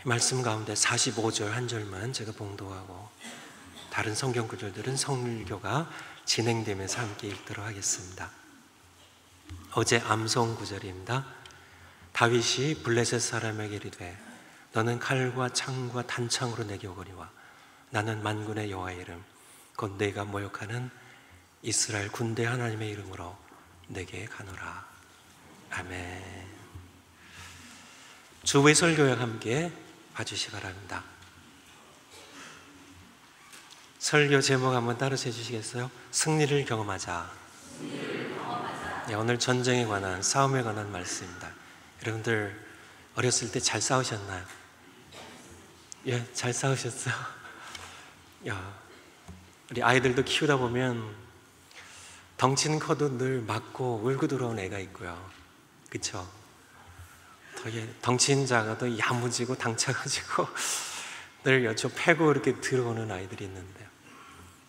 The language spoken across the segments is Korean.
말씀 가운데 45절 한 절만 제가 봉독하고 다른 성경 구절들은 성일교가 진행되면서 함께 읽도록 하겠습니다. 어제 암송 구절입니다. 다윗이 블레셋 사람에게 이르되 너는 칼과 창과 단창으로 내게 오거니와 나는 만군의 여호와의 이름 곧 내가 모욕하는 이스라엘 군대 하나님의 이름으로 내게 가노라. 아멘. 주의 설교와 함께 봐주시기 바랍니다. 설교 제목 한번 따라서 해주시겠어요? 승리를 경험하자. 네, 오늘 전쟁에 관한, 싸움에 관한 말씀입니다. 여러분들 어렸을 때 잘 싸우셨나요? 예, 잘 싸우셨어요? 야, 우리 아이들도 키우다 보면 덩치는 커도 늘 맞고 울고 들어온 애가 있고요. 그쵸? 되게 덩치는 작아도 야무지고 당차가지고 늘 여쭤 패고 이렇게 들어오는 아이들이 있는데요.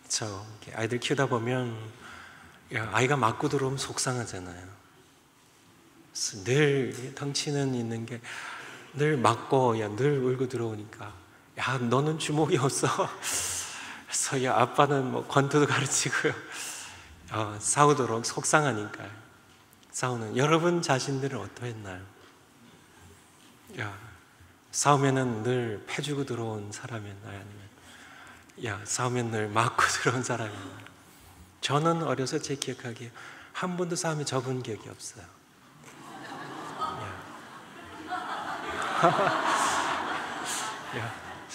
그쵸? 아이들 키우다 보면 아이가 맞고 들어오면 속상하잖아요. 그래서 늘 덩치는 있는 게 늘 맞고 늘 울고 들어오니까 야 너는 주먹이 없어. 그래서 야 아빠는 뭐 권투도 가르치고요. 싸우도록 속상하니까 싸우는 여러분 자신들은 어떠했나요? 야 싸우면은 늘 패주고 들어온 사람이었나요? 아니면 싸우면 늘 맞고 들어온 사람이었나요? 저는 어려서 제 기억하기에 한 번도 싸움에 접은 기억이 없어요.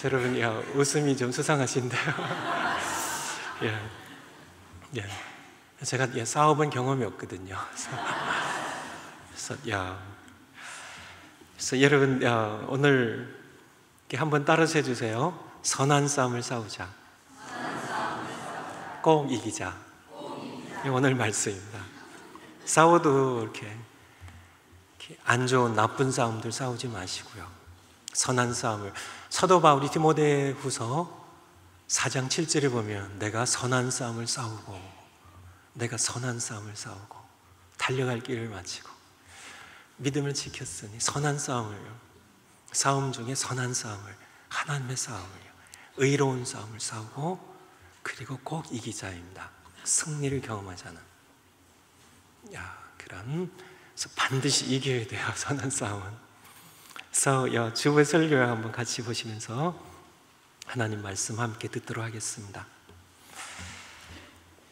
여러분 웃음이 좀 수상하신데요. 제가 싸워본 경험이 없거든요. 그래서 여러분 오늘 한번 따라서 해주세요. 선한 싸움을 싸우자. 꼭 이기자. 오늘 말씀입니다. 싸워도 이렇게 안 좋은 나쁜 싸움들 싸우지 마시고요. 선한 싸움을 사도 바울이 디모데후서 4장 7절에 보면 내가 선한 싸움을 싸우고 달려갈 길을 마치고 믿음을 지켰으니 선한 싸움을요. 싸움 중에 선한 싸움을 하나님의 싸움을요. 의로운 싸움을 싸우고 그리고 꼭 이기자입니다. 승리를 경험하자는 그래서 반드시 이겨야 돼요. 선한 싸움은. 그래서 주의 설교를 한번 같이 보시면서 하나님 말씀 함께 듣도록 하겠습니다.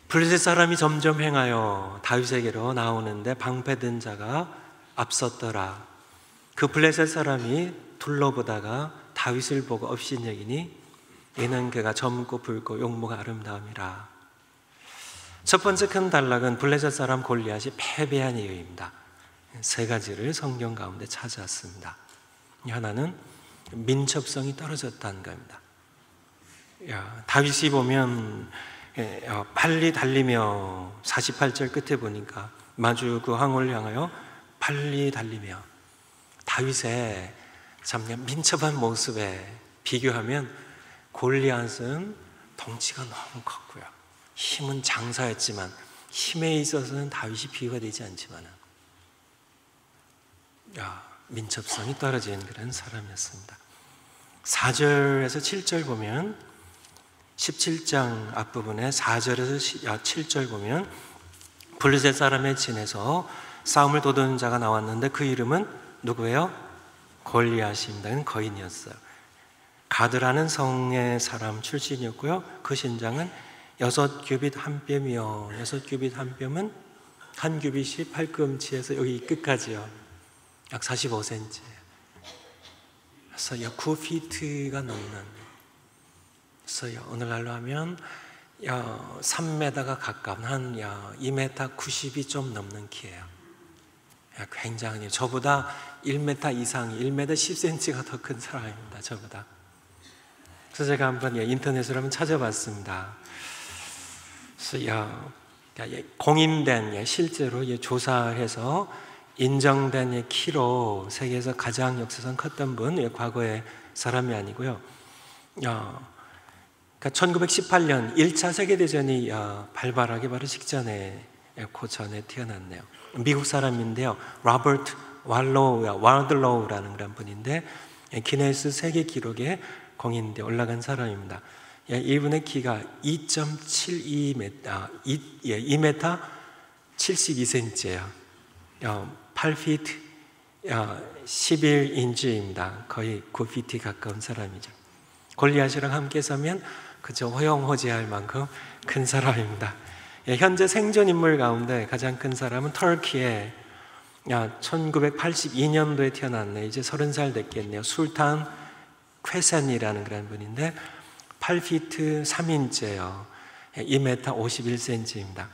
블레셋 사람이 점점 행하여 다윗에게로 나오는데 방패든 자가 앞섰더라. 그 블레셋 사람이 둘러보다가 다윗을 보고 업신여기니 이는 그가 젊고 붉고 용모가 아름다움이라. 첫 번째 큰 단락은 블레셋 사람 골리앗이 패배한 이유입니다. 세 가지를 성경 가운데 찾아왔습니다. 하나는 민첩성이 떨어졌다는 겁니다. 다윗이 보면 빨리 달리며 48절 끝에 보니까 마주 그 황홀을 향하여 빨리 달리며 다윗의 참 민첩한 모습에 비교하면 골리앗은 덩치가 너무 컸고요. 힘은 장사였지만 힘에 있어서는 다윗이 비교가 되지 않지만 민첩성이 떨어진 그런 사람이었습니다. 4절에서 7절 보면 17장 앞부분에 4절에서 7절 보면 블레셋 사람의 진에서 싸움을 도두는 자가 나왔는데 그 이름은 누구예요? 골리앗입니다. 거인이었어요. 가드라는 성의 사람 출신이었고요. 그 신장은 6규빗 한 뼘이요. 6규빗 한 뼘은 한 규빗이 팔꿈치에서 여기 끝까지요. 약 45cm. 그래서 9피트가 넘는. 그래서 오늘날로 하면 3m가 가까운 한 2m 90이 좀 넘는 키예요. 굉장히 저보다 1m 이상, 1m 10cm가 더 큰 사람입니다. 저보다. 그래서 제가 한번 인터넷으로 한번 찾아봤습니다. 그래서 공인된 실제로 조사해서 인정된 키로 세계에서 가장 역사상 컸던 분, 과거의 사람이 아니고요. 그러니까 1918년 1차 세계대전이 발발하기 바로 직전에 그 전에 태어났네요. 미국 사람인데요. 로버트 왈들로우라는 그런 분인데 기네스 세계 기록에 공인돼 올라간 사람입니다. 이분의 키가 2.72m, 2m 72cm예요. 8피트 11인치입니다. 거의 9피트 가까운 사람이죠. 골리앗이랑 함께 서면 그저 허용호재할 만큼 큰 사람입니다. 현재 생존 인물 가운데 가장 큰 사람은 터키의 1982년도에 태어났네. 이제 30살 됐겠네요. 술탄 쾌센이라는 그런 분인데 8피트 3인치예요. 2m 51cm입니다.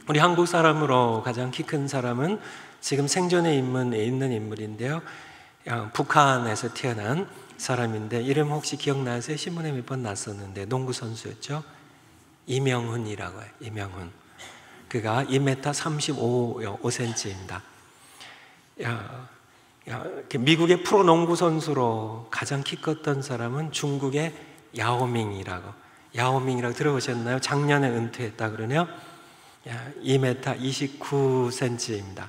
우리 한국 사람으로 가장 키 큰 사람은 지금 생존에 있는 인물인데요. 북한에서 태어난 사람인데 이름 혹시 기억나세요? 신문에 몇 번 났었는데 농구 선수였죠. 이명훈이라고 해요. 이명훈. 그가 2m 35cm입니다. 미국의 프로농구 선수로 가장 키 컸던 사람은 중국의 야오밍이라고 들어보셨나요? 작년에 은퇴했다 그러네요. 2m 29cm입니다.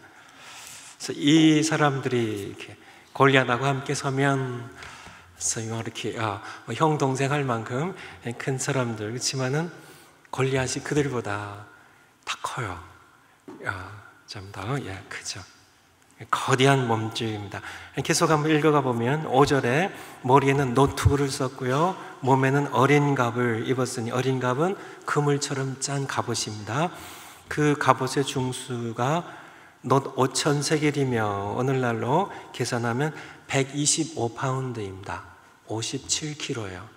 그래서 이 사람들이 이렇게 골리앗하고 함께 서면 이렇게 형 동생 할 만큼 큰 사람들, 그렇지만은 골리앗이 그들보다 다 커요. 좀 더 크죠. 거대한 몸집입니다. 계속 한번 읽어가 보면 5절에 머리에는 노트구를 썼고요, 몸에는 어린 갑을 입었으니 어린 갑은 그물처럼 짠 갑옷입니다. 그 갑옷의 중수가 놋 5,000세겔이며 오늘날로 계산하면 125파운드입니다. 57kg예요.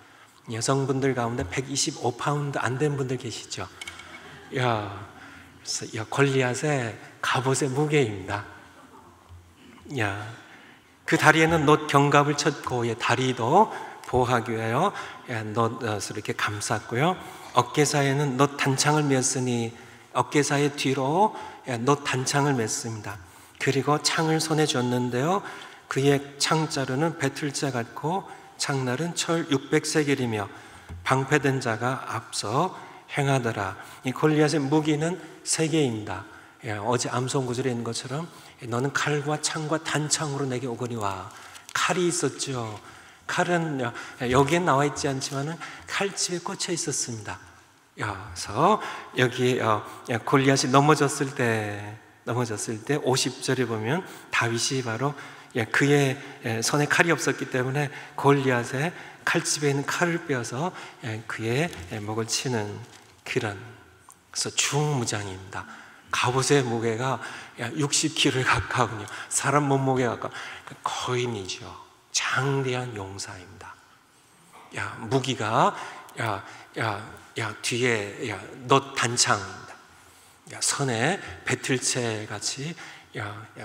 여성분들 가운데 125파운드 안 된 분들 계시죠? 그래서 골리앗의 갑옷의 무게입니다. 그 다리에는 놋 견갑을 쳤고 다리도 보호하기 위하여 놋을 이렇게 감쌌고요. 어깨 사이에는 놋 단창을 맸으니 어깨 사이 뒤로 놋 단창을 맸습니다. 그리고 창을 손에 줬는데요, 그의 창자루는 배틀자 같고 창날은 철 600세겔이며 방패된 자가 앞서 행하더라. 이 골리앗의 무기는 3개입니다. 어제 암송 구절에 있는 것처럼 너는 칼과 창과 단창으로 내게 오거니와. 칼이 있었죠. 칼은 여기에 나와 있지 않지만 칼집에 꽂혀 있었습니다. 그래서 여기 골리앗이 넘어졌을 때 50절에 보면 다윗이 바로 그의 손에 칼이 없었기 때문에 골리앗의 칼집에 있는 칼을 빼어서 그의 목을 치는 그런, 그래서 중무장입니다. 갑옷의 무게가 60kg에 가까운요, 사람 몸무게 가까운 거인이죠. 장대한 용사입니다. 무기가 뒤에 놋 단창입니다. 선에 배틀채 같이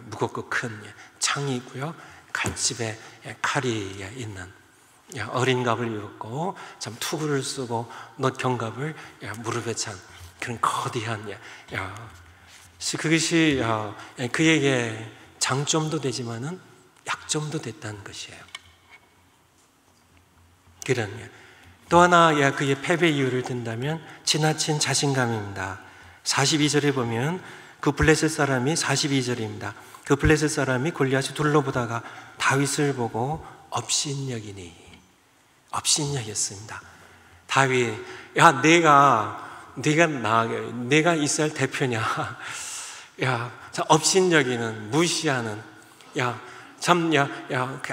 무겁고 큰 창이 있고요, 칼집에 칼이 있는 어린 갑을 입었고 참 투구를 쓰고 놋 견갑을 무릎에 찬 그런 거대한 그것이 그에게 장점도 되지만은 약점도 됐다는 것이에요. 그런 또 하나 그의 패배 이유를 든다면 지나친 자신감입니다. 42절에 보면 그 블레셋 사람이 42절입니다. 그 블레셋 사람이 골리앗이 둘러보다가 다윗을 보고 업신여겼습니다. 다윗, 내가 이스라엘 대표냐? 업신여기는, 무시하는,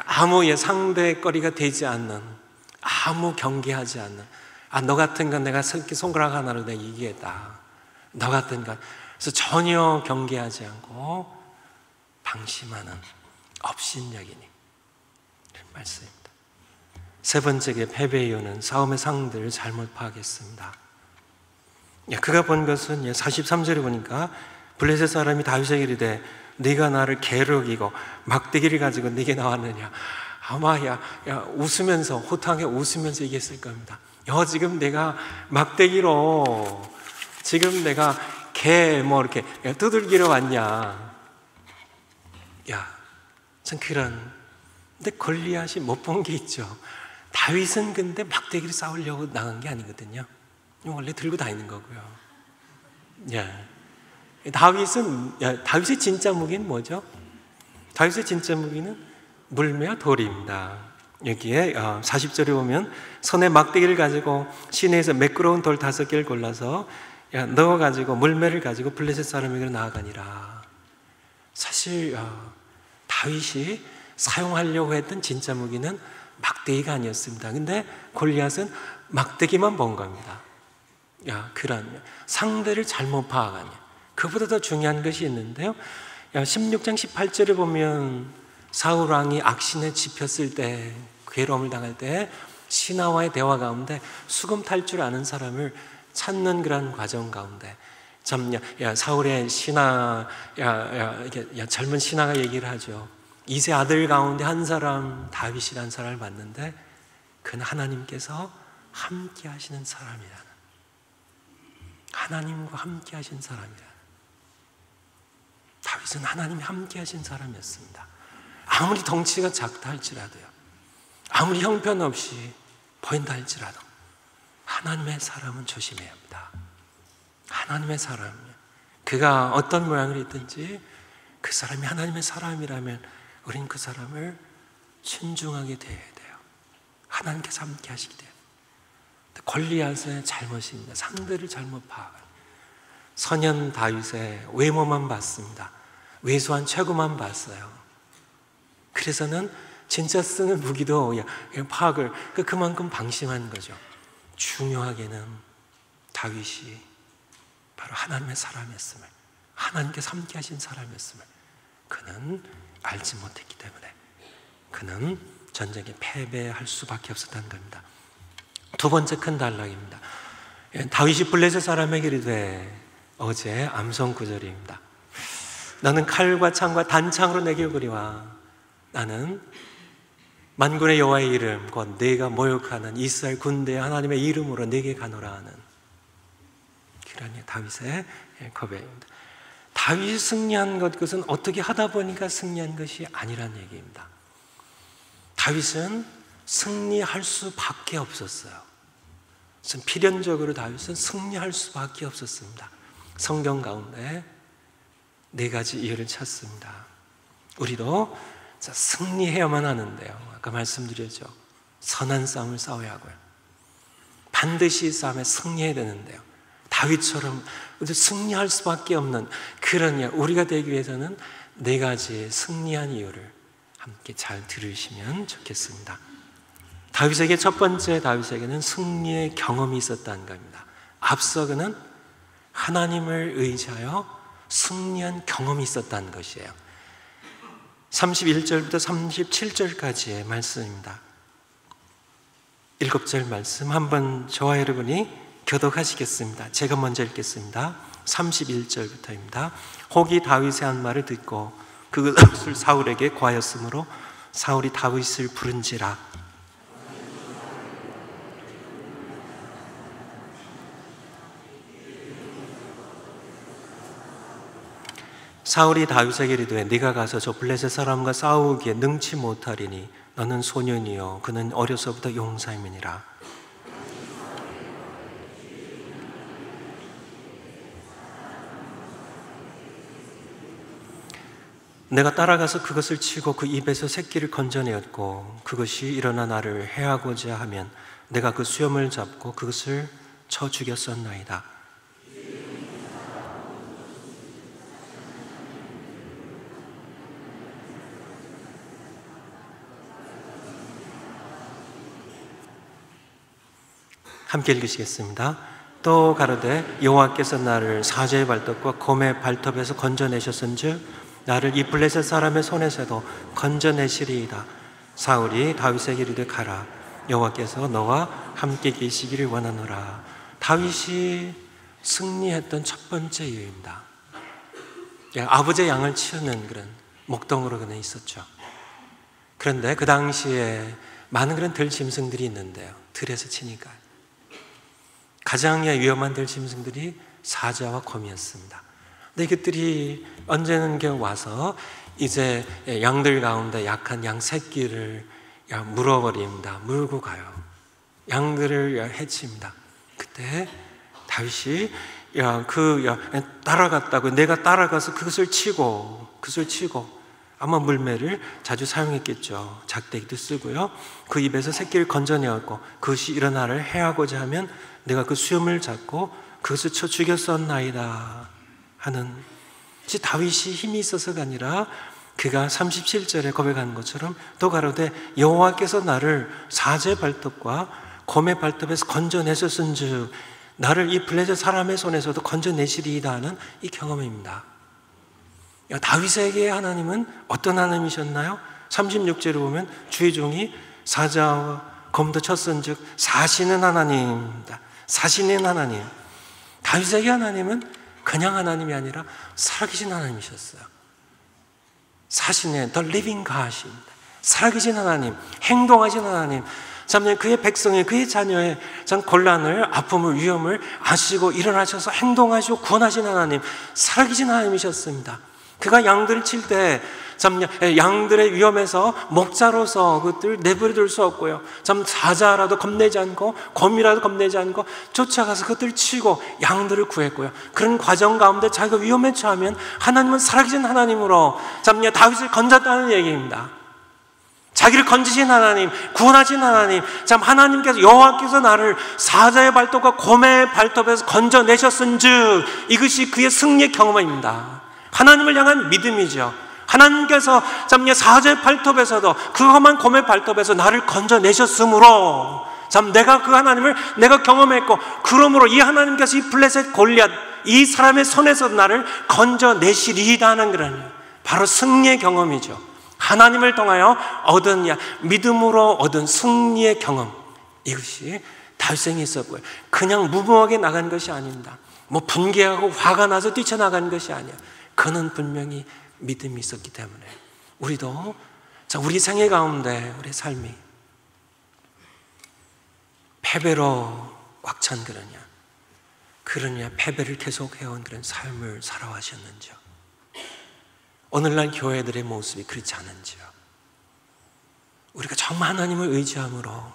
아무 상대거리가 되지 않는, 아무 경계하지 않는, 너 같은 건 내가 손가락 하나로 내가 이기겠다. 너 같은 건. 그래서 전혀 경계하지 않고 방심하는, 업신여기니 말씀입니다. 세 번째 패배 이유는 싸움의 상대를 잘못 파악했습니다. 그가 본 것은 43절에 보니까 블레셋 사람이 다윗에게 이르되 네가 나를 개로 이기고 막대기를 가지고 네게 나왔느냐. 아마 웃으면서, 호탕하게 웃으면서 얘기했을 겁니다. 지금 내가 막대기로 지금 내가 개 이렇게 두들기러 왔냐. 참 그런. 근데 골리앗이 못 본 게 있죠. 다윗은 근데 막대기를 싸우려고 나간 게 아니거든요. 원래 들고 다니는 거고요. 다윗의 진짜 무기는 뭐죠? 다윗의 진짜 무기는 물며 돌입니다. 여기에 40절에 보면 손에 막대기를 가지고 시내에서 매끄러운 돌 5개를 골라서 넣어가지고 물매를 가지고 블레셋 사람에게로 나아가니라. 사실 다윗이 사용하려고 했던 진짜 무기는 막대기가 아니었습니다. 근데 골리앗은 막대기만 본 겁니다. 그런 상대를 잘못 파악하냐. 그보다 더 중요한 것이 있는데요. 16장 18절에 보면 사울 왕이 악신에 집혔을 때, 괴로움을 당할 때 신하와의 대화 가운데 수금 탈 줄 아는 사람을 찾는 그런 과정 가운데 참 사울의 신하, 젊은 신하가 얘기를 하죠. 이세 아들 가운데 한 사람, 다윗이라는 사람을 봤는데 그는 하나님께서 함께 하시는 사람이라는, 하나님과 함께 하신 사람이라는. 다윗은 하나님이 함께 하신 사람이었습니다. 아무리 덩치가 작다 할지라도요, 아무리 형편없이 보인다 할지라도 하나님의 사람은 조심해야 합니다. 하나님의 사람, 그가 어떤 모양을 있든지 그 사람이 하나님의 사람이라면 우린 그 사람을 신중하게 대해야 돼요. 하나님께서 함께 하시기 때문에. 골리앗의 잘못입니다. 상대를 잘못 파악한 선현 다윗의 외모만 봤습니다. 외소한 체구만 봤어요. 그래서는 진짜 쓰는 무기도 파악을 그만큼 방심한 거죠. 중요하게는 다윗이 바로 하나님의 사람이었음을, 하나님께서 함께 하신 사람이었음을 그는 알지 못했기 때문에 그는 전쟁에 패배할 수밖에 없었다는 겁니다. 두 번째 큰 단락입니다. 다윗이 블레셋 사람에게 이르되, 어제 암송 구절입니다. 너는 칼과 창과 단창으로 내게 오거리와 나는 만군의 여호와의 이름 곧 내가 모욕하는 이스라엘 군대의 하나님의 이름으로 내게 가노라 하는 그런 다윗의 고백입니다. 다윗이 승리한 그것은 어떻게 하다 보니까 승리한 것이 아니란 얘기입니다. 다윗은 승리할 수밖에 없었어요. 필연적으로 다윗은 승리할 수밖에 없었습니다. 성경 가운데 4가지 이유를 찾습니다. 우리도 승리해야만 하는데요, 아까 말씀드렸죠. 선한 싸움을 싸워야 하고요, 반드시 싸움에 승리해야 되는데요, 다윗처럼 승리할 수밖에 없는 그런 우리가 되기 위해서는 4가지 승리한 이유를 함께 잘 들으시면 좋겠습니다. 다윗에게 첫 번째, 다윗에게는 승리의 경험이 있었다는 겁니다. 앞서 그는 하나님을 의지하여 승리한 경험이 있었다는 것이에요. 31절부터 37절까지의 말씀입니다. 7절 말씀 한번 저와 여러분이 교독하시겠습니다. 제가 먼저 읽겠습니다. 31절부터입니다. 혹이 다윗의 한 말을 듣고 그것을 사울에게 고하였으므로 사울이 다윗을 부른지라. 사울이 다윗에게 이르되 네가 가서 저 블레셋 사람과 싸우기에 능치 못하리니 너는 소년이요 그는 어려서부터 용사임이니라. 내가 따라가서 그것을 치고 그 입에서 새끼를 건져내었고 그것이 일어나 나를 해하고자 하면 내가 그 수염을 잡고 그것을 쳐 죽였었나이다. 함께 읽으시겠습니다. 또 가로되 여호와께서 나를 사자의 발톱과 곰의 발톱에서 건져내셨은즉 나를 이 블레셋 사람의 손에서도 건져내시리이다. 사울이 다윗에게 이르되 가라 여호와께서 너와 함께 계시기를 원하노라. 다윗이 승리했던 첫 번째 이유입니다. 아버지의 양을 치우는 그런 목동으로 그는 있었죠. 그런데 그 당시에 많은 그런 들짐승들이 있는데요, 들에서 치니까 가장 위험한 들짐승들이 사자와 곰이었습니다. 근데 이것들이 언제는 와서 이제 양들 가운데 약한 양 새끼를 물어버립니다. 물고 가요. 양들을 해칩니다. 그때 다윗이 따라갔다고, 내가 따라가서 그것을 치고 아마 물매를 자주 사용했겠죠. 작대기도 쓰고요. 그 입에서 새끼를 건져내었고 그것이 일어나를 해하고자 하면 내가 그 수염을 잡고 그것을 쳐 죽였었나이다 하는, 다윗이 힘이 있어서가 아니라 그가 37절에 고백한 것처럼 또 가로되 여호와께서 나를 사자의 발톱과 곰의 발톱에서 건져내셨은즉 나를 이 블레셋 사람의 손에서도 건져내시리이다 하는 이 경험입니다. 다윗에게 하나님은 어떤 하나님이셨나요? 36절에 보면 주의 종이 사자와 검도 쳤은즉 사시는 하나님입니다. 사시는 하나님. 다윗에게 하나님은 그냥 하나님이 아니라 살아계신 하나님이셨어요. 사시는 The Living God입니다. 살아계신 하나님, 행동하신 하나님. 참 그의 백성의, 그의 자녀의 참 곤란을, 아픔을, 위험을 아시고 일어나셔서 행동하시고 구원하신 하나님, 살아계신 하나님이셨습니다. 그가 양들을 칠 때 참 양들의 위험에서 목자로서 그것들 내버려둘 수 없고요. 참 사자라도 겁내지 않고 곰이라도 겁내지 않고 쫓아가서 그것들을 치고 양들을 구했고요. 그런 과정 가운데 자기가 위험에 처하면 하나님은 살아계신 하나님으로 참 다윗을 건졌다는 얘기입니다. 자기를 건지신 하나님, 구원하신 하나님, 참 하나님께서 여호와께서 나를 사자의 발톱과 곰의 발톱에서 건져내셨은즉 이것이 그의 승리의 경험입니다. 하나님을 향한 믿음이죠. 하나님께서 참 사자의 발톱에서도 그 험한 곰의 발톱에서 나를 건져내셨으므로 참 내가 그 하나님을 내가 경험했고 그러므로 이 하나님께서 이 블레셋 골리앗 이 사람의 손에서 나를 건져내시리이다 하는 그런 바로 승리의 경험이죠. 하나님을 통하여 얻은 믿음으로 얻은 승리의 경험, 이것이 다윗에게 있었고요. 그냥 무모하게 나간 것이 아닙니다. 뭐 분개하고 화가 나서 뛰쳐나간 것이 아니야. 그는 분명히 믿음이 있었기 때문에 우리도 우리 생애 가운데 우리 삶이 패배로 꽉 찬 그러냐 패배를 계속해온 그런 삶을 살아가셨는지요. 오늘날 교회들의 모습이 그렇지 않은지요. 우리가 정말 하나님을 의지함으로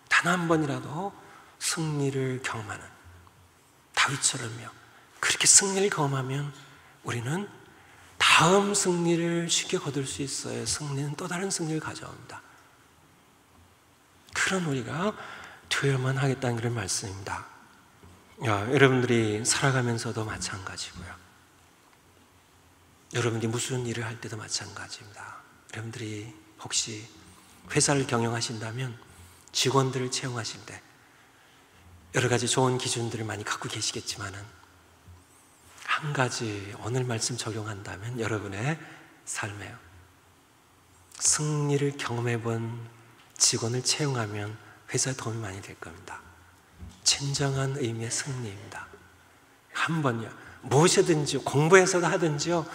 단 한 번이라도 승리를 경험하는 다윗처럼요. 그렇게 승리를 경험하면 우리는 다음 승리를 쉽게 거둘 수 있어요. 승리는 또 다른 승리를 가져옵니다. 그런 우리가 되어야만 하겠다는 그런 말씀입니다. 여러분들이 살아가면서도 마찬가지고요. 여러분들이 무슨 일을 할 때도 마찬가지입니다. 여러분들이 혹시 회사를 경영하신다면 직원들을 채용하실 때 여러 가지 좋은 기준들을 많이 갖고 계시겠지만은 한 가지 오늘 말씀 적용한다면 여러분의 삶에 승리를 경험해 본 직원을 채용하면 회사에 도움이 많이 될 겁니다. 진정한 의미의 승리입니다. 한 번요. 무엇이든지 공부해서도 하든지요.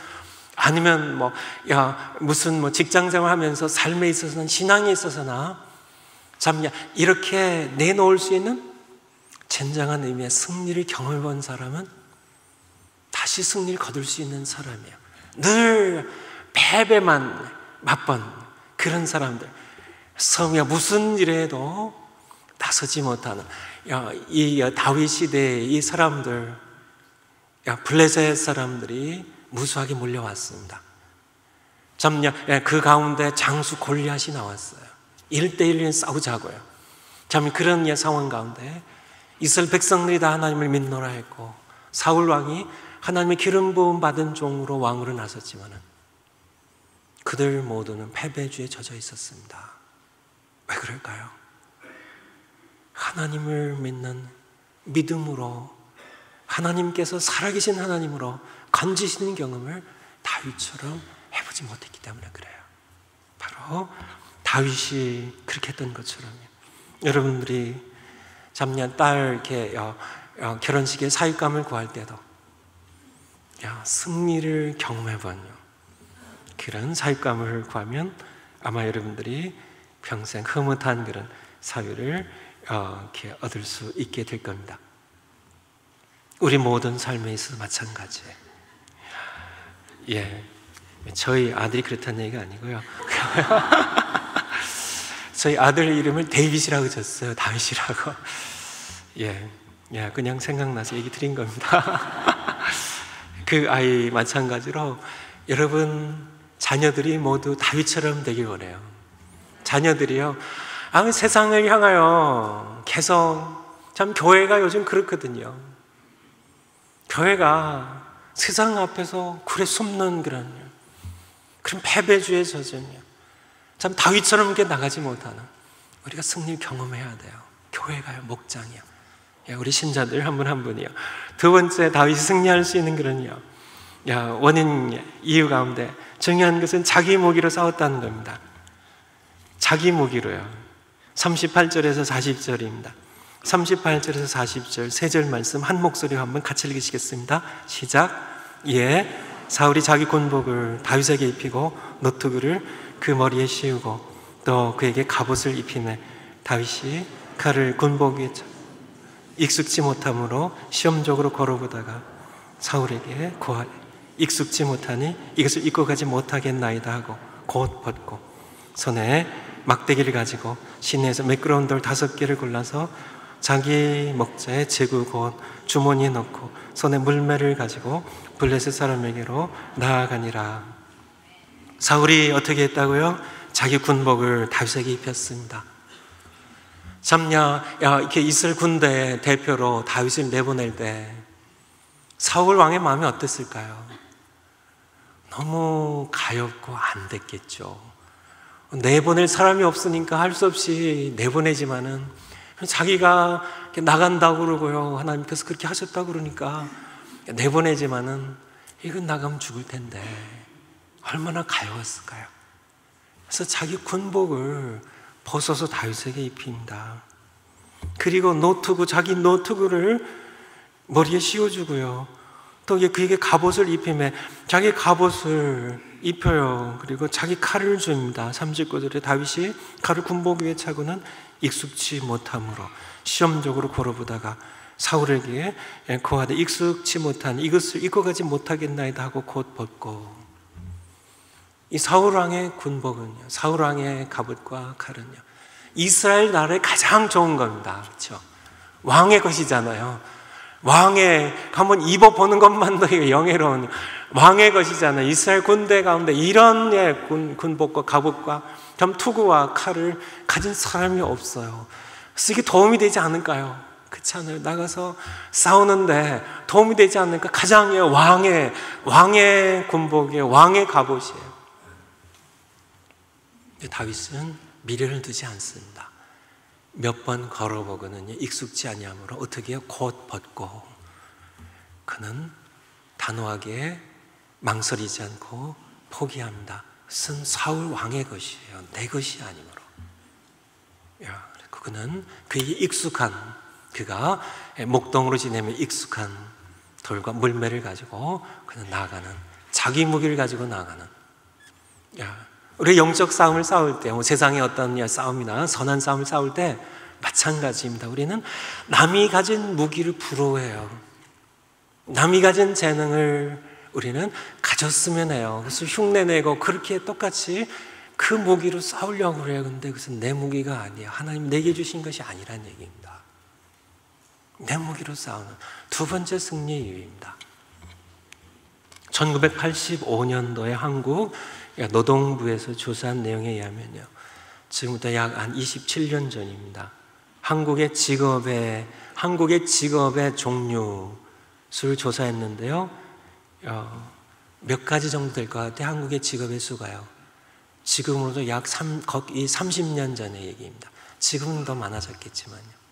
아니면 무슨 직장생활 하면서 삶에 있어서나 신앙에 있어서나 참 이렇게 내놓을 수 있는 진정한 의미의 승리를 경험해 본 사람은 다시 승리를 거둘 수 있는 사람이에요. 늘 패배만 맛본 그런 사람들, 무슨 일에도 나서지 못하는 이 다윗 시대의 이 사람들, 블레셋 사람들이 무수하게 몰려왔습니다. 참 그 가운데 장수 골리앗이 나왔어요. 1대1 싸우자고요. 참 그런 상황 가운데 이스라엘 백성들이 다 하나님을 믿노라 했고 사울 왕이 하나님의 기름 부음 받은 종으로 왕으로 나섰지만은 그들 모두는 패배주에 젖어 있었습니다. 왜 그럴까요? 하나님을 믿는 믿음으로 하나님께서 살아계신 하나님으로 건지시는 경험을 다윗처럼 해보지 못했기 때문에 그래요. 바로 다윗이 그렇게 했던 것처럼요. 여러분들이 잠깐 딸 이렇게 결혼식에 사윗감을 구할 때도 승리를 경험해본 그런 사윗감을 구하면 아마 여러분들이 평생 흐뭇한 그런 사유를 이렇게 얻을 수 있게 될 겁니다. 우리 모든 삶에 있어서 마찬가지예요. 저희 아들이 그렇다는 얘기가 아니고요. 저희 아들 이름을 데이빗이라고 졌어요. 다윗이라고. 그냥 생각나서 얘기 드린 겁니다. 그 아이 마찬가지로 여러분 자녀들이 모두 다윗처럼 되길 원해요. 자녀들이요, 세상을 향하여 계속, 참 교회가 요즘 그렇거든요. 교회가 세상 앞에서 굴에 숨는 그런 패배주의 젖은요, 참 다윗처럼 이렇게 나가지 못하는, 우리가 승리를 경험해야 돼요. 교회가요, 목장이요. 우리 신자들 한 분 한 분이요. 두 번째, 다윗이 승리할 수 있는 그런 원인, 이유 가운데 중요한 것은 자기 무기로 싸웠다는 겁니다. 자기 무기로요. 38절에서 40절입니다. 38절에서 40절 세 절 말씀 한 목소리로 한번 같이 읽으시겠습니다. 시작. 예, 사울이 자기 군복을 다윗에게 입히고 노트구를 그 머리에 씌우고 또 그에게 갑옷을 입히매 다윗이 칼을 군복 위에 익숙지 못함으로 시험적으로 걸어보다가 사울에게 고하되 익숙지 못하니 이것을 입고 가지 못하겠나이다 하고 곧 벗고 손에 막대기를 가지고 시내에서 매끄러운 돌 5개를 골라서 자기 목자의 제구 곧 주머니에 넣고 손에 물매를 가지고 블레셋 사람에게로 나아가니라. 사울이 어떻게 했다고요? 자기 군복을 다윗에게 입혔습니다. 참냐, 이렇게 이스라엘 군대 대표로 다윗을 내보낼 때 사울 왕의 마음이 어땠을까요? 너무 가엾고 안 됐겠죠. 내보낼 사람이 없으니까 할 수 없이 내보내지만은 자기가 나간다고 그러고요, 하나님께서 그렇게 하셨다고 그러니까 내보내지만은 이건 나가면 죽을 텐데 얼마나 가여웠을까요? 그래서 자기 군복을 벗어서 다윗에게 입힙니다. 그리고 노트구, 자기 노트구를 머리에 씌워주고요, 또 그에게 갑옷을 입히며 자기 갑옷을 입혀요. 그리고 자기 칼을 줍니다. 39절에 다윗이 칼을 군복 위에 차고는 익숙지 못함으로 시험적으로 걸어보다가 사울에게 고하되 익숙지 못한 이것을 입고 가지 못하겠나이다 하고 곧 벗고. 이 사울왕의 군복은요, 사울왕의 갑옷과 칼은요, 이스라엘 나라에 가장 좋은 겁니다. 그렇죠? 왕의 것이잖아요. 왕의, 한번 입어보는 것만도 영예로운 왕의 것이잖아요. 이스라엘 군대 가운데 이런 군복과 갑옷과 투구와 칼을 가진 사람이 없어요. 그래서 이게 도움이 되지 않을까요? 그렇지 않아요? 나가서 싸우는데 도움이 되지 않을까? 가장 왕의 군복이에요. 왕의 갑옷이에요. 다윗은 미련을 두지 않습니다. 몇 번 걸어보고는 익숙지 아니하므로 어떻게 해요? 곧 벗고 그는 단호하게 망설이지 않고 포기합니다. 그것은 사울 왕의 것이에요. 내 것이 아니므로. 그는 그에게 익숙한, 그가 목동으로 지내면 익숙한 돌과 물매를 가지고 그는 나아가는, 자기 무기를 가지고 나아가는. 우리 영적 싸움을 싸울 때, 세상의 어떤 싸움이나 선한 싸움을 싸울 때 마찬가지입니다. 우리는 남이 가진 무기를 부러워해요. 남이 가진 재능을 우리는 가졌으면 해요. 그래서 흉내내고 그렇게 똑같이 그 무기로 싸우려고 그래요. 근데 그것은 내 무기가 아니에요. 하나님 내게 주신 것이 아니란 얘기입니다. 내 무기로 싸우는 두 번째 승리의 이유입니다. 1985년도에 한국 노동부에서 조사한 내용에 의하면요, 지금부터 약 한 27년 전입니다. 한국의 직업의 종류수를 조사했는데요, 몇 가지 정도 될 것 같아요. 한국의 직업의 수가요. 지금으로도 약 30년 전의 얘기입니다. 지금은 더 많아졌겠지만요.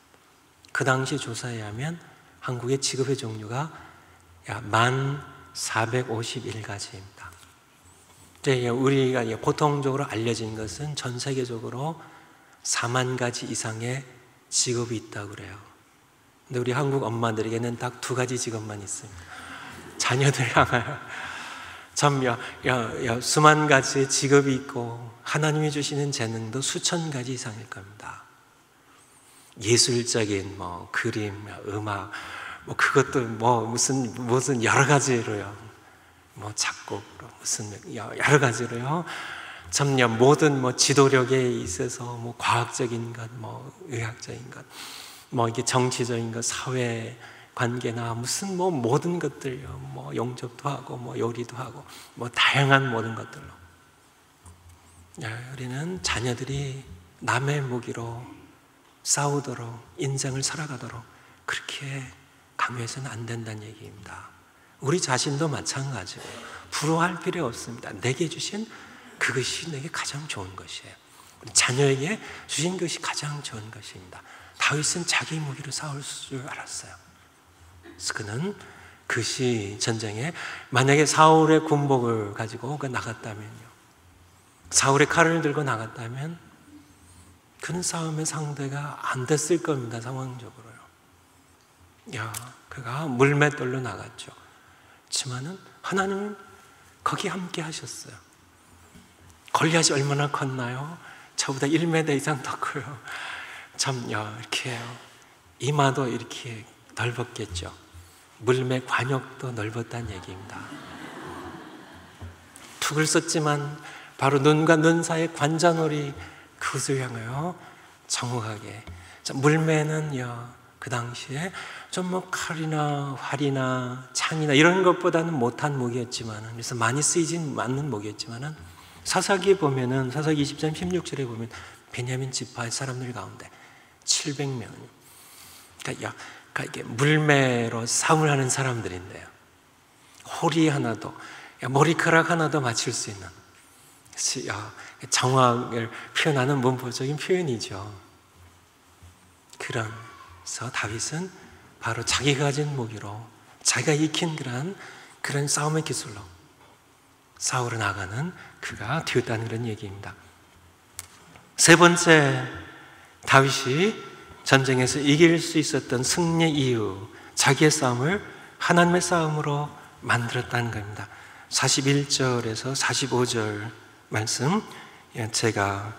그 당시 조사에 의하면 한국의 직업의 종류가 약 1451가지입니다. 우리가 보통적으로 알려진 것은 전 세계적으로 4만 가지 이상의 직업이 있다고 그래요. 근데 우리 한국 엄마들에게는 딱 2가지 직업만 있습니다. 자녀들 향하여 참 수만 가지의 직업이 있고 하나님이 주시는 재능도 수천 가지 이상일 겁니다. 예술적인 그림, 음악, 그것도 무슨 여러 가지로요. 작곡으로 무슨 여러 가지로요. 참 모든 지도력에 있어서 과학적인 것, 의학적인 것, 이게 정치적인 것, 사회 관계나 무슨 모든 것들요. 용접도 하고 요리도 하고 다양한 모든 것들로 우리는 자녀들이 남의 무기로 싸우도록 인생을 살아가도록 그렇게 강요해서는 안 된다는 얘기입니다. 우리 자신도 마찬가지고 부러워할 필요 없습니다. 내게 주신 그것이 내게 가장 좋은 것이에요. 우리 자녀에게 주신 것이 가장 좋은 것입니다. 다윗은 자기 무기로 싸울 줄 알았어요. 그래서 그는 그것이 전쟁에 만약에 사울의 군복을 가지고 나갔다면요, 사울의 칼을 들고 나갔다면 그는 싸움의 상대가 안 됐을 겁니다. 상황적으로요. 그가 물맷돌로 나갔죠. 그렇지만은 하나님은 거기 함께 하셨어요. 골리앗이 얼마나 컸나요? 저보다 1m 이상 더 커요. 참, 이렇게 이마도 이렇게 넓었겠죠. 물매 관역도 넓었다는 얘기입니다. 툭을 썼지만 바로 눈과 눈 사이의 관자놀이, 그것을 향하여 정확하게. 물매는요, 그 당시에 좀 칼이나 활이나 창이나 이런 것보다는 못한 무기였지만, 그래서 많이 쓰이진 않는 무기였지만, 사사기에 보면은, 사사기 20장 16절에 보면 베냐민 지파의 사람들 가운데 700명, 그러니까 이게 물매로 싸움을 하는 사람들인데요, 호리 하나도, 머리카락 하나도 맞출 수 있는, 정확을 표현하는 문법적인 표현이죠. 그래서 다윗은 바로 자기가 가진 무기로, 자기가 익힌 그런 싸움의 기술로 싸우러 나가는 그가 되었다는 그런 얘기입니다. 세 번째, 다윗이 전쟁에서 이길 수 있었던 승리의 이유, 자기의 싸움을 하나님의 싸움으로 만들었다는 겁니다. 41절에서 45절 말씀 제가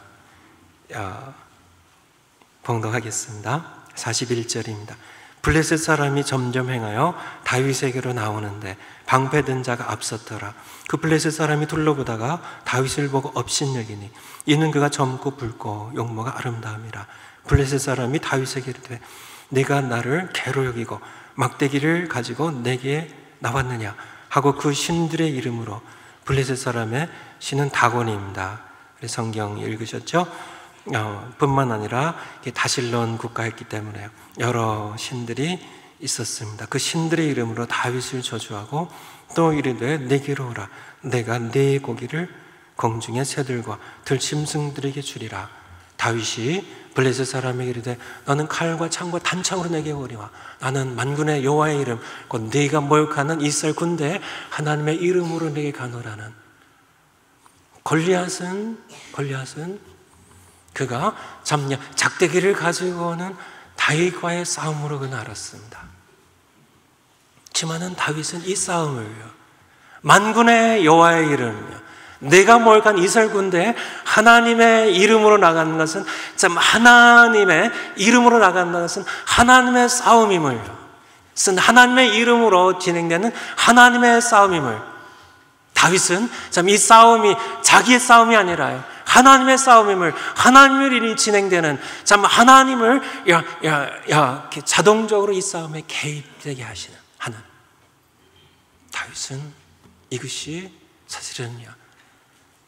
봉독하겠습니다. 41절입니다. 블레셋 사람이 점점 행하여 다윗에게로 나오는데 방패든 자가 앞섰더라. 그 블레셋 사람이 둘러보다가 다윗을 보고 업신여기니 이는 그가 젊고 붉고 용모가 아름다움이라. 블레셋 사람이 다윗에게 이르되 네가 나를 개로 여기고 막대기를 가지고 내게 나왔느냐 하고 그 신들의 이름으로, 블레셋 사람의 신은 다곤입니다. 성경 읽으셨죠? 뿐만 아니라 다실론 국가였기 때문에 여러 신들이 있었습니다. 그 신들의 이름으로 다윗을 저주하고 또 이르되 내게로 오라. 내가 네 고기를 공중의 새들과 들짐승들에게 주리라. 다윗이 블레셋 사람에게 이르되 너는 칼과 창과 단창으로 내게 오리와 나는 만군의 여호와의 이름 곧 네가 모욕하는 이스라엘 군대에 하나님의 이름으로 내게 가노라는. 골리앗은 그가 작대기를 가지고 오는 다윗과의 싸움으로 그는 알았습니다. 그렇지만은 다윗은 이 싸움을요, 만군의 여호와의 이름이요, 내가 모욕한 이스라엘 군대에 하나님의 이름으로 나가는 것은, 참 하나님의 이름으로 나가는 것은 하나님의 싸움임을, 하나님의 이름으로 진행되는 하나님의 싸움임을, 다윗은 참 이 싸움이 자기의 싸움이 아니라요, 하나님의 싸움임을, 하나님의 일이 진행되는, 참 하나님을 자동적으로 이 싸움에 개입되게 하시는 하나님. 다윗은 이것이 사실은요,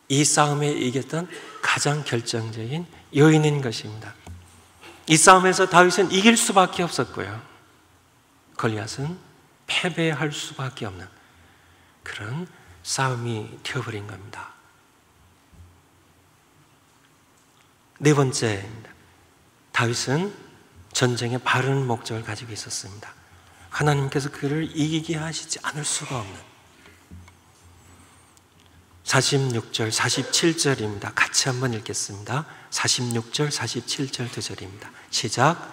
이 싸움에 이겼던 가장 결정적인 요인인 것입니다. 이 싸움에서 다윗은 이길 수밖에 없었고요, 골리앗은 패배할 수밖에 없는 그런 싸움이 되어버린 겁니다. 네 번째입니다. 다윗은 전쟁의 바른 목적을 가지고 있었습니다. 하나님께서 그를 이기게 하시지 않을 수가 없는 46절, 47절입니다. 같이 한번 읽겠습니다. 46절, 47절 두 절입니다. 시작.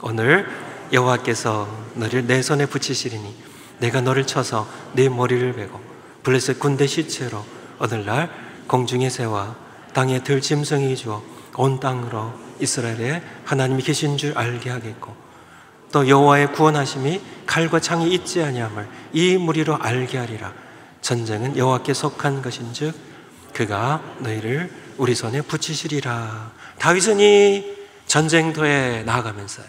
오늘 여호와께서 너를 내 손에 붙이시리니 내가 너를 쳐서 네 머리를 베고 블레셋 군대 시체로 오늘날 공중의 새와 땅의 들짐승이 주어 온 땅으로 이스라엘에 하나님이 계신 줄 알게 하겠고 또 여호와의 구원하심이 칼과 창이 있지 아니함을 이 무리로 알게 하리라. 전쟁은 여호와께 속한 것인즉 그가 너희를 우리 손에 붙이시리라. 다윗은 이 전쟁터에 나아가면서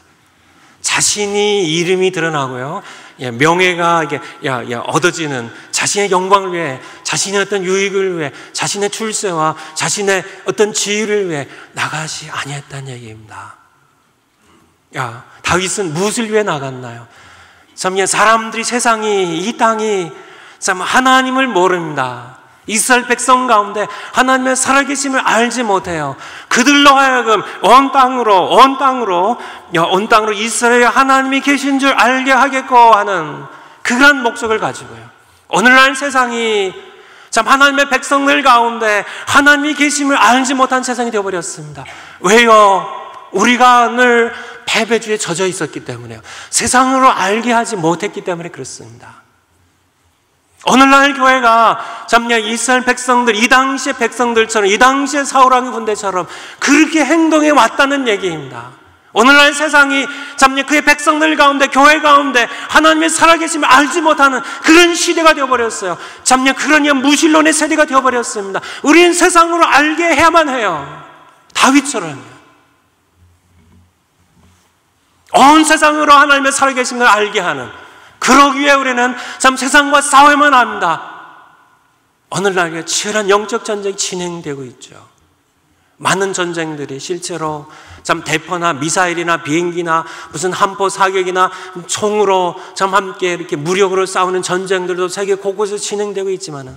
자신이 이름이 드러나고요, 명예가 얻어지는, 자신의 영광을 위해 자신의 어떤 유익을 위해, 자신의 출세와 자신의 어떤 지위를 위해 나가지 아니했다는 얘기입니다. 다윗은 무엇을 위해 나갔나요? 참 사람들이, 세상이, 이 땅이 참 하나님을 모릅니다. 이스라엘 백성 가운데 하나님의 살아계심을 알지 못해요. 그들로 하여금 온 땅으로 이스라엘에 하나님이 계신 줄 알게 하겠고 하는 그런 목적을 가지고요. 오늘날 세상이 참 하나님의 백성들 가운데 하나님이 계심을 알지 못한 세상이 되어버렸습니다. 왜요? 우리가 늘 패배주의에 젖어 있었기 때문에요. 세상으로 알게 하지 못했기 때문에 그렇습니다. 오늘날 교회가 참 이스라엘 백성들, 이 당시의 백성들처럼, 이 당시의 사울왕의 군대처럼 그렇게 행동해 왔다는 얘기입니다. 오늘날 세상이 참 그의 백성들 가운데, 교회 가운데 하나님의 살아계심을 알지 못하는 그런 시대가 되어버렸어요. 참 그런 무신론의 세대가 되어버렸습니다. 우리는 세상으로 알게 해야만 해요. 다윗처럼요. 온 세상으로 하나님의 살아계심을 알게 하는, 그러기 위해 우리는 참 세상과 싸워야만 합니다. 오늘날 치열한 영적 전쟁이 진행되고 있죠. 많은 전쟁들이 실제로 참 대포나 미사일이나 비행기나 무슨 함포 사격이나 총으로 참 함께 이렇게 무력으로 싸우는 전쟁들도 세계 곳곳에서 진행되고 있지만은,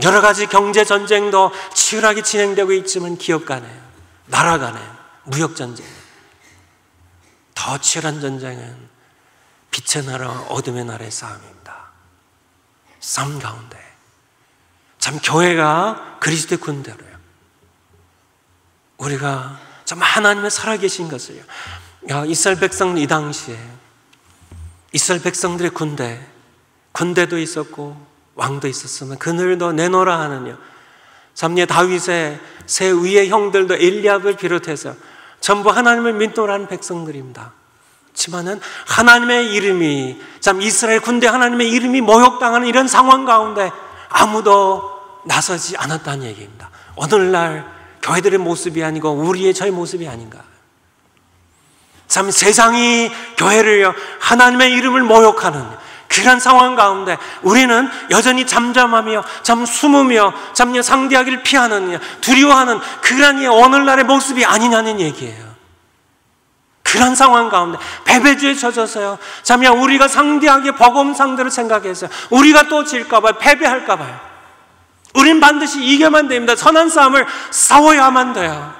여러 가지 경제 전쟁도 치열하게 진행되고 있지만, 기업 간에, 나라 간에 무역 전쟁, 더 치열한 전쟁은 빛의 나라, 어둠의 나라의 싸움입니다. 싸움 가운데 참 교회가 그리스도의 군대로요, 우리가 참 하나님의 살아계신 것을요, 이스라엘 백성들, 이 당시에 이스라엘 백성들의 군대도 있었고 왕도 있었으면 그늘도 내놓으라 하느냐, 참 다윗의 세 위의 형들도 엘리압을 비롯해서 전부 하나님을 믿노라는 백성들입니다. 그렇지만은 하나님의 이름이, 참 이스라엘 군대 하나님의 이름이 모욕당하는 이런 상황 가운데 아무도 나서지 않았다는 얘기입니다. 오늘날 교회들의 모습이 아니고 저의 모습이 아닌가. 참 세상이 교회를, 하나님의 이름을 모욕하는 그런 상황 가운데 우리는 여전히 잠잠하며 참 숨으며 참 상대하기를 피하는, 두려워하는 그런 오늘날의 모습이 아니냐는 얘기예요. 그런 상황 가운데 패배주의에 젖어서요, 참 우리가 상대하기에 복음 상대로 생각해서 우리가 또 질까봐요, 패배할까봐요. 우린 반드시 이겨야만 됩니다. 선한 싸움을 싸워야만 돼요.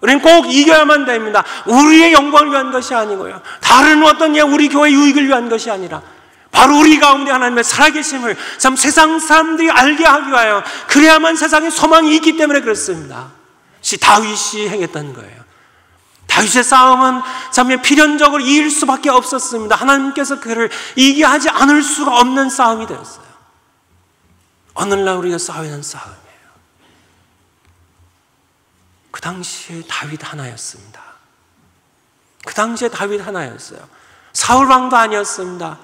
우린 꼭 이겨야만 됩니다. 우리의 영광을 위한 것이 아니고요, 다른 어떤 우리 교회 유익을 위한 것이 아니라 바로 우리 가운데 하나님의 살아계심을 참 세상 사람들이 알게 하기 위하여, 그래야만 세상에 소망이 있기 때문에 그렇습니다. 다윗이 행했던 거예요. 다윗의 싸움은 참 필연적으로 이길 수밖에 없었습니다. 하나님께서 그를 이기게 하지 않을 수가 없는 싸움이 되었어요. 오늘날 우리가 싸워야 하는 싸움이에요. 그 당시에 다윗 하나였습니다. 그 당시에 다윗 하나였어요. 사울 왕도 아니었습니다.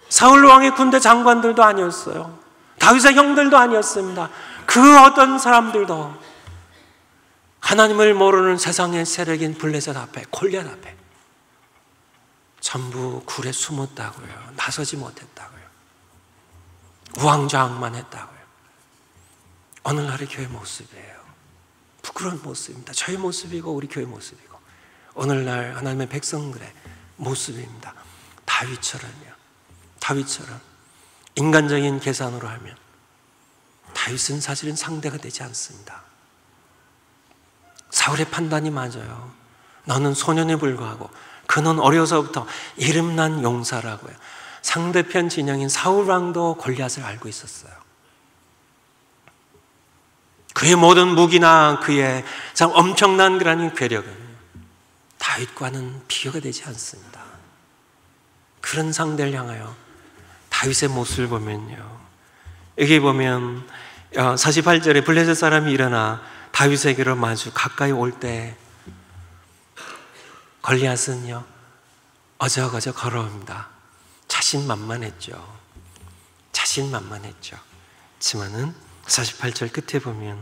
사울 왕의 군대 장관들도 아니었어요. 다윗의 형들도 아니었습니다. 그 어떤 사람들도 하나님을 모르는 세상의 세력인 블레셋 앞에, 골리앗 앞에 전부 굴에 숨었다고요. 나서지 못했다고요. 우왕좌왕만 했다고요. 오늘날의 교회 모습이에요. 부끄러운 모습입니다. 저희 모습이고 우리 교회 모습이고 오늘날 하나님의 백성들의 모습입니다. 다윗처럼 인간적인 계산으로 하면 다윗은 사실은 상대가 되지 않습니다. 사울의 판단이 맞아요. 너는 소년에 불과하고 그는 어려서부터 이름난 용사라고요. 상대편 진영인 사울 왕도 골리앗을 알고 있었어요. 그의 모든 무기나 그의 참 엄청난 그런 괴력은 다윗과는 비교가 되지 않습니다. 그런 상대를 향하여 다윗의 모습을 보면요, 여기 보면 48절에 블레셋 사람이 일어나 다윗에게로 마주 가까이 올 때 골리앗은요 어저거저 걸어옵니다. 자신만만했죠. 하지만은 48절 끝에 보면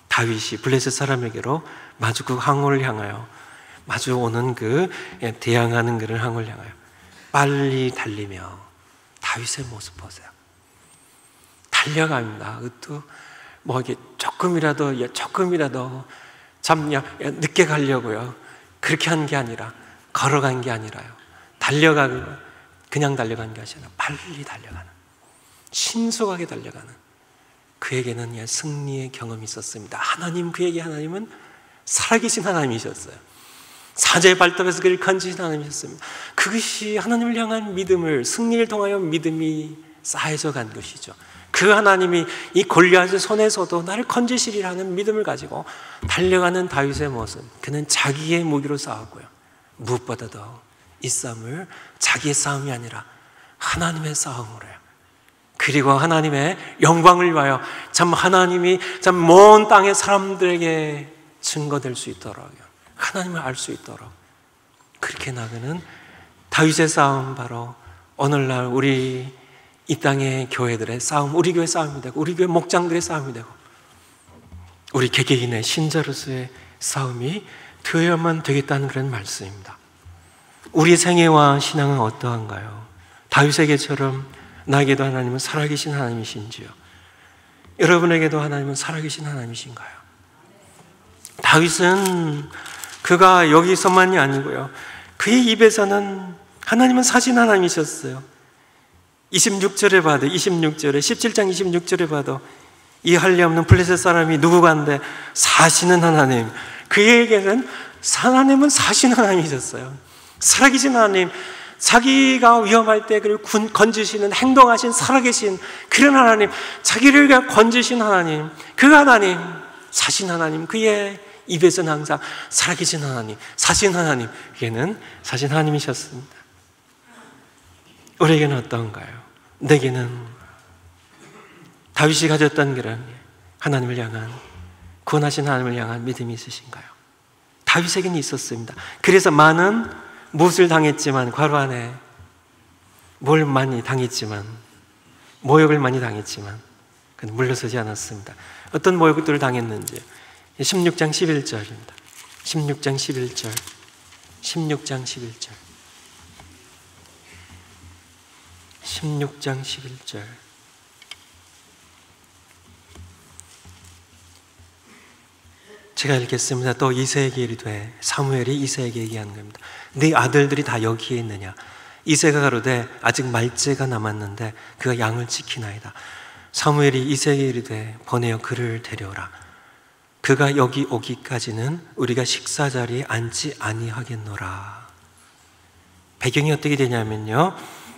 다윗이 블레셋 사람에게로 마주 그 항우를 향하여 마주 오는 대항하는 그를 항우를 향하여 빨리 달리며, 다윗의 모습 보세요. 달려갑니다. 또 뭐 이게 조금이라도 참 늦게 가려고요. 그렇게 한 게 아니라, 걸어간 게 아니라요. 달려가고 그냥 달려간 게 아니라 빨리 달려가는, 신속하게 달려가는, 그에게는 승리의 경험이 있었습니다. 하나님은 살아계신 하나님이셨어요. 사자의 발톱에서 그를 건지신 하나님이셨습니다. 그것이 하나님을 향한 믿음을, 승리를 통하여 믿음이 쌓여져 간 것이죠. 그 하나님이 이 골리앗의 손에서도 나를 건지시리라는 믿음을 가지고 달려가는 다윗의 모습, 그는 자기의 무기로 싸웠고요. 무엇보다도 이 싸움을 자기의 싸움이 아니라 하나님의 싸움으로 해요. 그리고 하나님의 영광을 위하여 참 하나님이 참 먼 땅의 사람들에게 증거될 수 있도록, 하나님을 알 수 있도록 그렇게 나가는 다윗의 싸움, 바로 오늘날 우리 이 땅의 교회들의 싸움, 우리 교회 싸움이 되고, 우리 교회 목장들의 싸움이 되고, 우리 개개인의 신자로서의 싸움이 되어야만 되겠다는 그런 말씀입니다. 우리의 생애와 신앙은 어떠한가요? 다윗에게처럼 나에게도 하나님은 살아계신 하나님이신지요? 여러분에게도 하나님은 살아계신 하나님이신가요? 다윗은 그가 여기서만이 아니고요, 그의 입에서는 하나님은 사신 하나님이셨어요. 26절에 봐도, 17장 26절에 봐도 이 할례 없는 블레셋 사람이 누구간데 사시는 하나님, 그에게는 하나님은 사신 하나님이셨어요. 살아계신 하나님, 자기가 위험할 때 그를 건지시는, 행동하신 살아계신 그런 하나님, 자기를 건지신 하나님, 그 하나님, 사신 하나님, 그의 입에서는 항상 살아계신 하나님, 사신 하나님, 그게는 사신 하나님이셨습니다. 우리에게는 어떤가요? 내게는 다윗이 가졌던 그런 하나님을 향한, 구원하신 하나님을 향한 믿음이 있으신가요? 다윗에게는 있었습니다. 그래서 많은 무엇을 당했지만, 괄호 안에 뭘 많이 당했지만, 모욕을 많이 당했지만 그는 물러서지 않았습니다. 어떤 모욕들을 당했는지 16장 11절입니다. 16장 11절 16장 11절 16장 11절 제가 읽겠습니다. 또 이새에게 이르되, 사무엘이 이새에게 얘기하는 겁니다. 네 아들들이 다 여기에 있느냐? 이새가 가로되, 아직 말째가 남았는데 그가 양을 지키나이다. 사무엘이 이새에게 이르되, 보내어 그를 데려오라. 그가 여기 오기까지는 우리가 식사 자리에 앉지 아니하겠노라. 배경이 어떻게 되냐면요,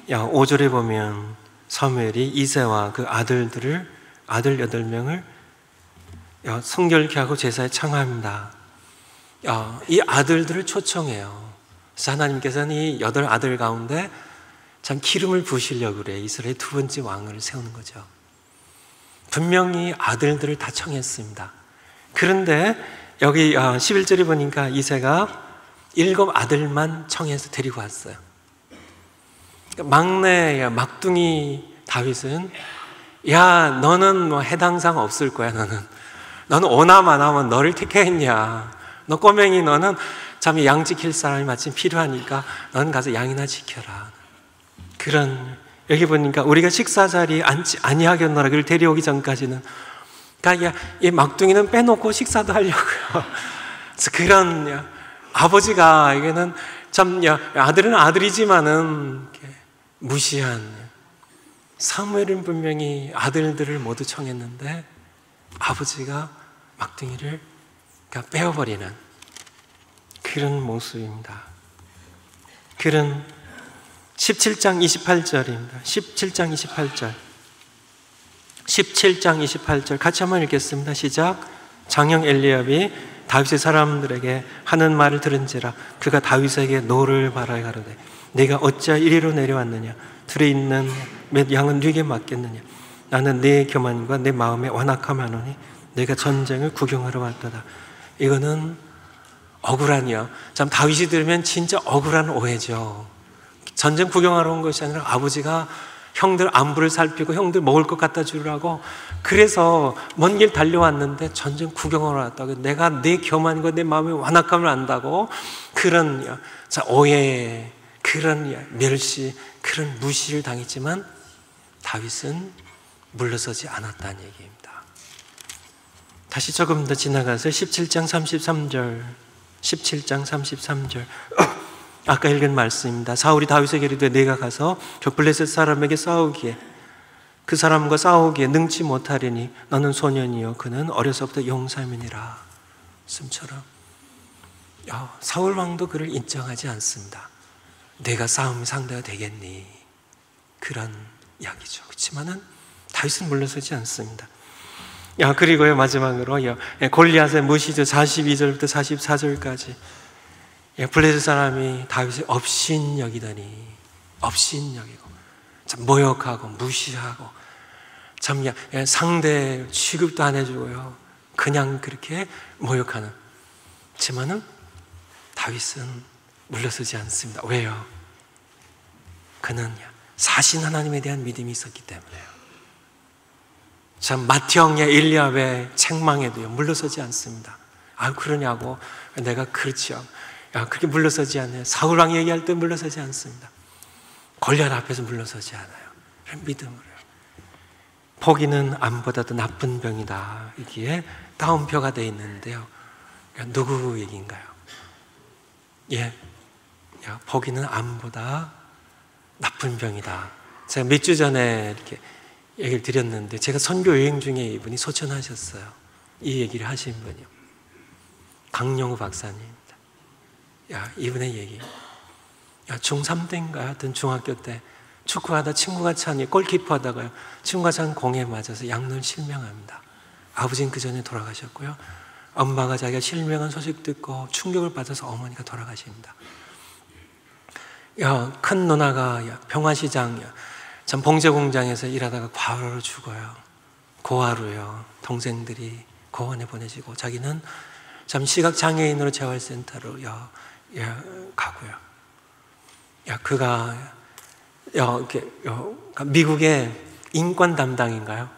5절에 보면 사무엘이 이새와 그 아들 8명을 성결케 하고 제사에 청합니다. 이 아들들을 초청해요. 그래서 하나님께서는 이 8아들 가운데 참 기름을 부으시려고 그래요. 이스라엘 두 번째 왕을 세우는 거죠. 분명히 아들들을 다 청했습니다. 그런데 여기 11절에 보니까 이새가 7 아들만 청해서 데리고 왔어요. 막내 막둥이 다윗은, 야, 너는 뭐 해당상 없을 거야. 너는 오남 안 하면 너를 택했냐? 너 꼬맹이, 너는 참 양 지킬 사람이 마침 필요하니까 너는 가서 양이나 지켜라. 그런, 여기 보니까 우리가 식사 자리에 앉지 아니하겠노라. 그를 데려오기 전까지는, 그러니까 이 막둥이는 빼놓고 식사도 하려고요. 그래서 그런 아버지가, 이게는 참 아들은 아들이지만은 무시한, 사무엘은 분명히 아들들을 모두 청했는데 아버지가 막둥이를 빼어버리는 그런 모습입니다. 그런 17장 28절입니다. 17장 28절 17장 28절 같이 한번 읽겠습니다. 시작. 장형 엘리압이 다윗의 사람들에게 하는 말을 들은지라 그가 다윗에게 노를 바라게 가로되, 내가 어찌하여 이리로 내려왔느냐? 들에 있는 몇 양은 네게 맡겠느냐? 나는 내 교만과 내 마음의 완악함을 하노니 내가 전쟁을 구경하러 왔도다. 이거는 억울하니요. 참 다윗이 들으면 진짜 억울한 오해죠. 전쟁 구경하러 온 것이 아니라 아버지가 형들 안부를 살피고 형들 먹을 것 갖다 주라고, 그래서 먼 길 달려왔는데 전쟁 구경하러 왔다고, 내가 내 교만과 내 마음의 완악함을 안다고, 그런 오해, 그런 멸시, 그런 무시를 당했지만 다윗은 물러서지 않았다는 얘기입니다. 다시 조금 더 지나가서 17장 33절 17장 33절 아까 읽은 말씀입니다. 사울이 다윗에게 이르되 내가 가서 저 블레셋 사람에게 싸우기에 그 사람과 싸우기에 능치 못하리니 너는 소년이요 그는 어려서부터 용사민이라. 말씀처럼 사울 왕도 그를 인정하지 않습니다. 내가 싸움 상대가 되겠니? 그런 이야기죠. 그렇지만은 다윗은 물러서지 않습니다. 그리고요 마지막으로 골리앗의 무시죠. 42절부터 44절까지 블레셋 사람이 다윗을 업신여기더니 업신여기고 참 모욕하고 무시하고 참 상대 취급도 안 해주고요 그냥 그렇게 모욕하는. 하지만은 다윗은 물러서지 않습니다. 왜요? 그는 사신 하나님에 대한 믿음이 있었기 때문에요. 참 맏형의 엘리압의 책망에도요 물러서지 않습니다. 그러냐고. 내가 그렇죠. 그렇게 물러서지 않아요. 사울 왕 얘기할 때 물러서지 않습니다. 골리앗 앞에서 물러서지 않아요. 그런 믿음으로요. 포기는 암보다도 나쁜 병이다. 여기에 따옴표가 되어 있는데요. 누구 얘기인가요? 포기는 암보다 나쁜 병이다. 제가 몇 주 전에 이렇게 얘기를 드렸는데 제가 선교 여행 중에 이분이 소천하셨어요. 이 얘기를 하신 분이요. 강영우 박사님입니다. 이분의 얘기. 중3 때인가 하여튼 중학교 때 축구하다 친구가 찬 골키퍼 하다가요 친구가 찬 공에 맞아서 양눈 실명합니다. 아버지는 그 전에 돌아가셨고요. 엄마가 자기가 실명한 소식 듣고 충격을 받아서 어머니가 돌아가십니다. 큰 누나가 평화시장 참 봉제 공장에서 일하다가 과로로 죽어요. 고아로요. 동생들이 고원에 보내지고 자기는 참 시각장애인으로 재활센터로 가고요. 그가 미국의 인권 담당인가요?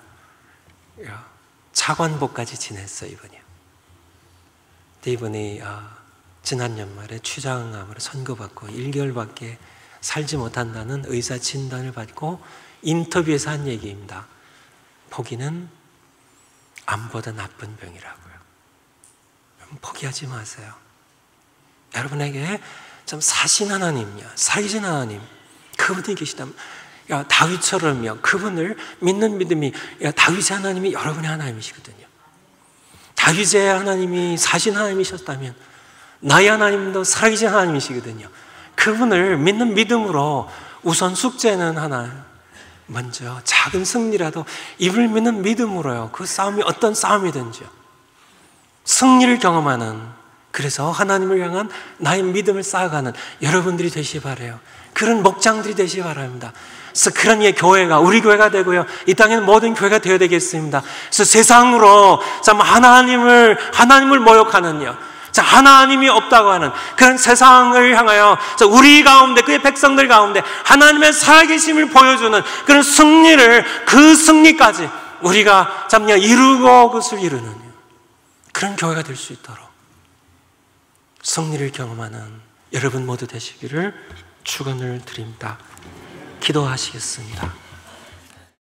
차관복까지 지냈어요, 이분이요. 이분이 지난 연말에 췌장암으로 선고받고 1개월밖에 살지 못한다는 의사 진단을 받고 인터뷰에서 한 얘기입니다. 포기는 암보다 나쁜 병이라고요. 포기하지 마세요. 여러분에게 참 사신 하나님이야, 살신 하나님, 그분이 계시다면 다윗처럼요 그분을 믿는 믿음이 다윗의 하나님이 여러분의 하나님이시거든요. 다윗의 하나님이 사신 하나님이셨다면 나의 하나님도 살아계신 하나님이시거든요. 그분을 믿는 믿음으로 우선 숙제는 하나, 먼저 작은 승리라도 이분을 믿는 믿음으로요 그 싸움이 어떤 싸움이든지요 승리를 경험하는, 그래서 하나님을 향한 나의 믿음을 쌓아가는 여러분들이 되시기 바라요. 그런 목장들이 되시기 바랍니다. 그래서 그런 교회가 우리 교회가 되고요 이 땅에는 모든 교회가 되어야 되겠습니다. 그래서 세상으로 참 하나님을 모욕하는요 하나님이 없다고 하는 그런 세상을 향하여 우리 가운데 그의 백성들 가운데 하나님의 살아계심을 보여주는 그런 승리를 그 승리까지 우리가 이루고 그것을 이루는 그런 교회가 될 수 있도록 승리를 경험하는 여러분 모두 되시기를 축원을 드립니다. 기도하시겠습니다.